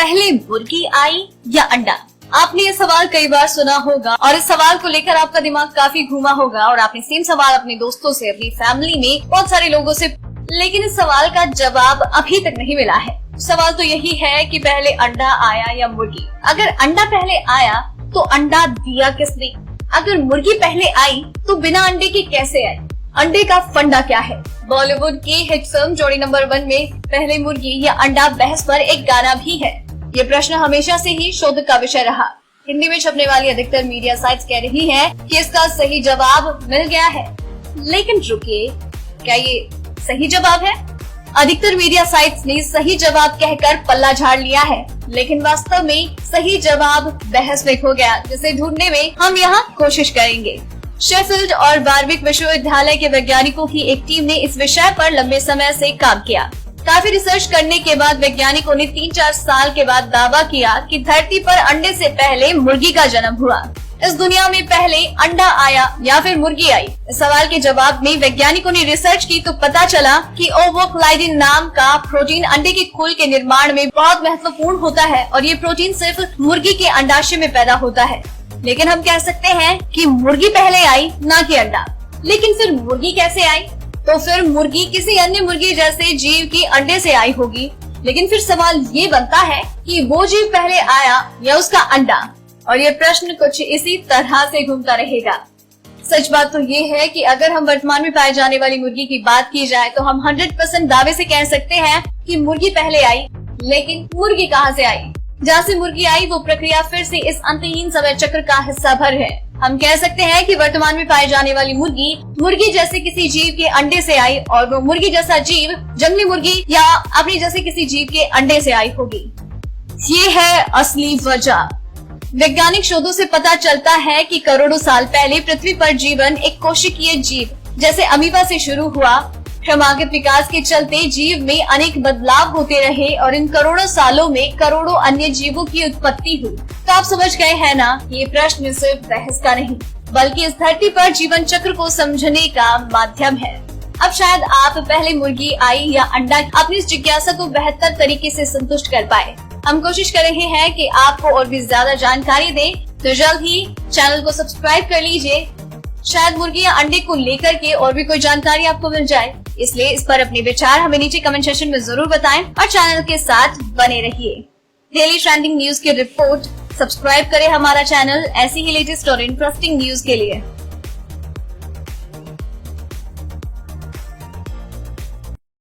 पहले मुर्गी आई या अंडा? आपने ये सवाल कई बार सुना होगा और इस सवाल को लेकर आपका दिमाग काफी घूमा होगा और आपने सेम सवाल अपने दोस्तों से, अपनी फैमिली में बहुत सारे लोगों से, लेकिन इस सवाल का जवाब अभी तक नहीं मिला है। सवाल तो यही है कि पहले अंडा आया या मुर्गी? अगर अंडा पहले आया तो अंडा दिया किसने? अगर मुर्गी पहले आई तो बिना अंडे के कैसे आई? अंडे का फंडा क्या है? बॉलीवुड की हिट फिल्म जोड़ी नंबर 1 में पहले मुर्गी या अंडा बहस पर एक गाना भी है। ये प्रश्न हमेशा से ही शोध का विषय रहा। हिंदी में छपने वाली अधिकतर मीडिया साइट्स कह रही हैं कि इसका सही जवाब मिल गया है। लेकिन रुकिए, क्या ये सही जवाब है? अधिकतर मीडिया साइट्स ने सही जवाब कहकर पल्ला झाड़ लिया है, लेकिन वास्तव में सही जवाब बहस में खो गया, जिसे ढूंढने में हम यहाँ कोशिश करेंगे। शेफील्ड और वारविक विश्वविद्यालय के वैज्ञानिकों की एक टीम ने इस विषय पर लंबे समय से काम किया। काफी रिसर्च करने के बाद वैज्ञानिकों ने 3-4 साल के बाद दावा किया कि धरती पर अंडे से पहले मुर्गी का जन्म हुआ। इस दुनिया में पहले अंडा आया या फिर मुर्गी आई? इस सवाल के जवाब में वैज्ञानिकों ने रिसर्च की तो पता चला कि ओवोक्लाइडिन नाम का प्रोटीन अंडे के खोल के निर्माण में बहुत महत्वपूर्ण होता है और ये प्रोटीन सिर्फ मुर्गी के अंडाशय में पैदा होता है। लेकिन हम कह सकते हैं कि मुर्गी पहले आई, ना कि अंडा। लेकिन फिर मुर्गी कैसे आई? तो फिर मुर्गी किसी अन्य मुर्गी जैसे जीव की अंडे से आई होगी। लेकिन फिर सवाल ये बनता है कि वो जीव पहले आया या उसका अंडा? और ये प्रश्न कुछ इसी तरह से घूमता रहेगा। सच बात तो ये है कि अगर हम वर्तमान में पाए जाने वाली मुर्गी की बात की जाए तो हम 100% दावे से कह सकते हैं कि मुर्गी पहले आई। लेकिन मुर्गी कहाँ से आई? जहाँ से मुर्गी आई वो प्रक्रिया फिर से इस अंतहीन समय चक्र का हिस्सा भर है। हम कह सकते हैं कि वर्तमान में पाई जाने वाली मुर्गी मुर्गी जैसे किसी जीव के अंडे से आई और वो मुर्गी जैसा जीव जंगली मुर्गी या अपनी जैसे किसी जीव के अंडे से आई होगी। ये है असली वजह। वैज्ञानिक शोधों से पता चलता है कि करोड़ों साल पहले पृथ्वी पर जीवन एक कोशिकीय जीव जैसे अमीबा से शुरू हुआ। क्रमागत विकास के चलते जीव में अनेक बदलाव होते रहे और इन करोड़ों सालों में करोड़ों अन्य जीवों की उत्पत्ति हुई। तो आप समझ गए हैं ना, ये प्रश्न सिर्फ बहस का नहीं बल्कि इस धरती पर जीवन चक्र को समझने का माध्यम है। अब शायद आप पहले मुर्गी आई या अंडा अपनी इस जिज्ञासा को बेहतर तरीके से संतुष्ट कर पाए। हम कोशिश कर रहे हैं कि आपको और भी ज्यादा जानकारी दें, तो जल्द ही चैनल को सब्सक्राइब कर लीजिए। शायद मुर्गी या अंडे को लेकर के और भी कोई जानकारी आपको मिल जाए, इसलिए इस पर अपने विचार हमें नीचे कमेंट सेक्शन में जरूर बताएं और चैनल के साथ बने रहिए। डेली ट्रेंडिंग न्यूज की रिपोर्ट सब्सक्राइब करें हमारा चैनल ऐसी ही लेटेस्ट और इंटरेस्टिंग न्यूज के लिए।